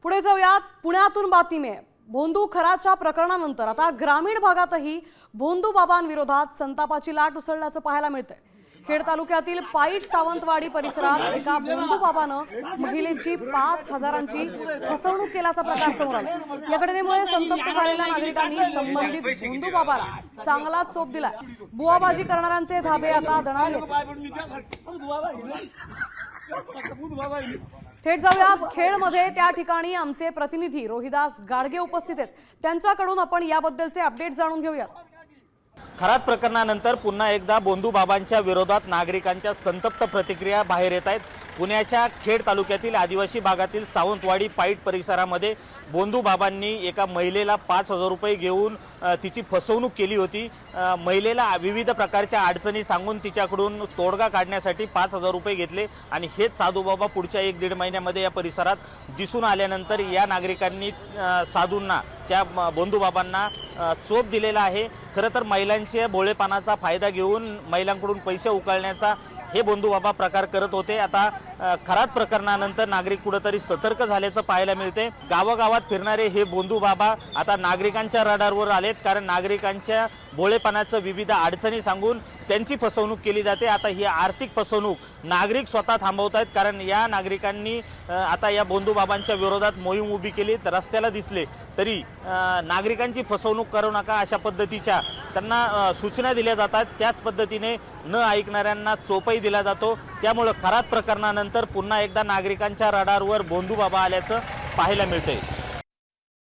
पुढे जाऊयात, पुण्यातून बातमी आहे। भोंदू खराच्या प्रकरणानंतर आता ग्रामीण भागातही भोंदू बाबांविरोधात संतापाची लाट उसळल्याचं पाहायला मिळतंय। खेड तालुक्यातील पाईट सावंतवाडी परिसरात एका भोंदू बाबानं महिलेची 5,000ची फसवणूक केल्याचा प्रकार समोर आला। या घटनेमुळे संतप्त झालेल्या नागरिकांनी संबंधित भोंदू बाबाला चांगला चोप दिलाय। बुवाबाजी करणाऱ्यांचे धाबे आता दणाणले। थेट जाऊयात खेडमध्ये, त्या ठिकाणी आमचे प्रतिनिधी रोहिदास गाडगे उपस्थित आहेत। त्यांच्याकडून आपण याबद्दलचे अपडेट जाणून घेऊयात। खरात प्रकरणानंतर पुन्हा एकदा भोंदू बाबांच्या विरोधात नागरिकांच्या संतप्त प्रतिक्रिया बाहेर येत आहेत। पुण्याच्या खेड तालुक्यातील आदिवासी भागातील सावंतवाडी पाईट परिसरामध्ये भोंदू बाबांनी एका महिलेला 5,000 रुपये घेऊन तिची फसवणूक केली होती। महिलेला विविध प्रकारच्या अडचणी सांगून तिच्याकडून तोडगा काढण्यासाठी 5,000 रुपये घेतले आणि हेच साधू बाबा पुढच्या 1-1.5 महिन्यामध्ये या परिसरात दिसून आल्यानंतर या नागरिकांनी साधूंना, त्या भोंदू बाबांना चोप दिलेला आहे। खरं तर महिलांच्या भोळेपणाचा फायदा घेऊन महिलांकडून पैसे उकळण्याचा हे भोंदू बाबा प्रकार करत होते। आता खरात प्रकरणानंतर नागरिक कुठेतरी सतर्क झाल्याचं पाहायला मिळते। गावागावात फिरणारे हे भोंदू बाबा आता नागरिकांच्या रडारवर आलेत, कारण नागरिकांच्या भोळेपणाचं विविध अडचणी सांगून त्यांची फसवणूक केली जाते। आता ही आर्थिक फसवणूक नागरिक स्वतः थांबवत आहेत, कारण या नागरिकांनी आता या भोंदू बाबांच्या विरोधात मोहीम उभी केली। रस्त्याला दिसले तरी नागरिकांची फसवणूक करू नका अशा पद्धतीच्या त्यांना सूचना दिल्या जातात। त्याच पद्धतीने न ऐकणाऱ्यांना चोपही दिला जातो। त्यामुळे खरात प्रकरणानंतर पुन्हा एकदा नागरिकांच्या रडारवर भोंदू बाबा आल्याचं पाहायला मिळतंय।